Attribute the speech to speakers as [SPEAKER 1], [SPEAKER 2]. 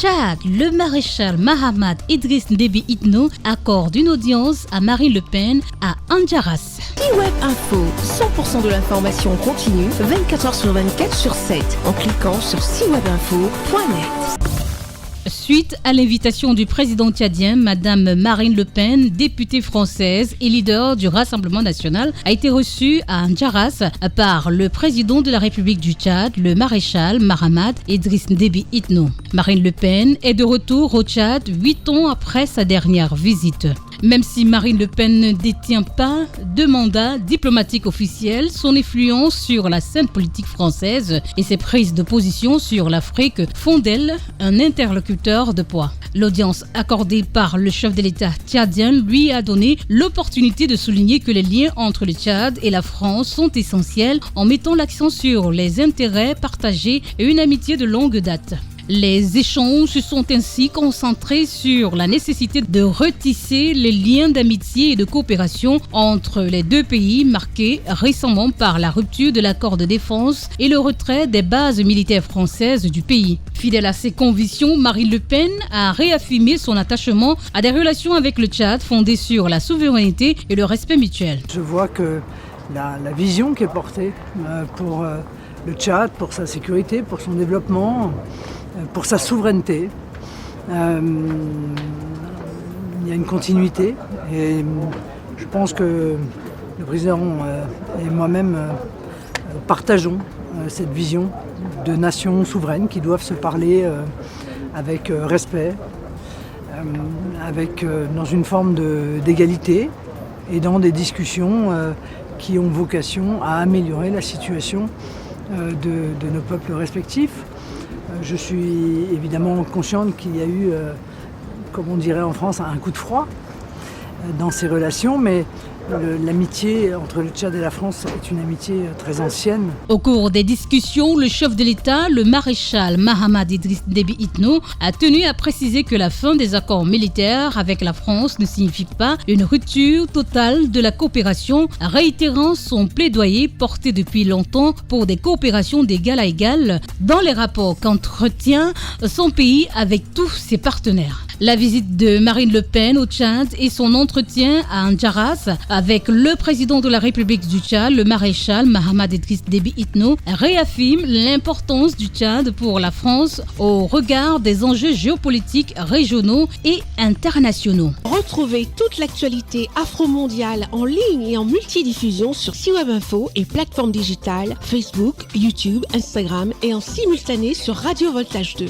[SPEAKER 1] Tchad, le maréchal Mahamat Idriss Déby Itno accorde une audience à Marine Le Pen à Andjaras.
[SPEAKER 2] C-Web Info, 100% de l'information continue, 24h sur 24 sur 7, en cliquant sur cwebinfo.net.
[SPEAKER 1] Suite à l'invitation du président tchadien, Madame Marine Le Pen, députée française et leader du Rassemblement national, a été reçue à Andjaras par le président de la République du Tchad, le maréchal Mahamat Idriss Déby Itno. Marine Le Pen est de retour au Tchad 8 ans après sa dernière visite. Même si Marine Le Pen ne détient pas de mandat diplomatique officiel, son influence sur la scène politique française et ses prises de position sur l'Afrique font d'elle un interlocuteur de poids. L'audience accordée par le chef de l'État tchadien lui a donné l'opportunité de souligner que les liens entre le Tchad et la France sont essentiels en mettant l'accent sur les intérêts partagés et une amitié de longue date. Les échanges se sont ainsi concentrés sur la nécessité de retisser les liens d'amitié et de coopération entre les deux pays marqués récemment par la rupture de l'accord de défense et le retrait des bases militaires françaises du pays. Fidèle à ses convictions, Marine Le Pen a réaffirmé son attachement à des relations avec le Tchad fondées sur la souveraineté et le respect mutuel.
[SPEAKER 3] Je vois que la vision qui est portée pour le Tchad, pour sa sécurité, pour son développement, pour sa souveraineté. Il y a une continuité et je pense que le président et moi-même partageons cette vision de nations souveraines qui doivent se parler avec respect, dans une forme d'égalité et dans des discussions qui ont vocation à améliorer la situation de nos peuples respectifs. Je suis évidemment consciente qu'il y a eu, comme on dirait en France, un coup de froid dans ces relations, mais l'amitié entre le Tchad et la France est une amitié très ancienne.
[SPEAKER 1] Au cours des discussions, le chef de l'État, le maréchal Mahamat Idriss Déby Itno, a tenu à préciser que la fin des accords militaires avec la France ne signifie pas une rupture totale de la coopération, réitérant son plaidoyer porté depuis longtemps pour des coopérations d'égal à égal dans les rapports qu'entretient son pays avec tous ses partenaires. La visite de Marine Le Pen au Tchad et son entretien à Andjaras avec le président de la République du Tchad, le maréchal Mahamat Idriss Déby Itno, réaffirment l'importance du Tchad pour la France au regard des enjeux géopolitiques régionaux et internationaux.
[SPEAKER 2] Retrouvez toute l'actualité afro-mondiale en ligne et en multidiffusion sur C-Web Info et plateformes digitales Facebook, YouTube, Instagram et en simultané sur Radio Voltage 2.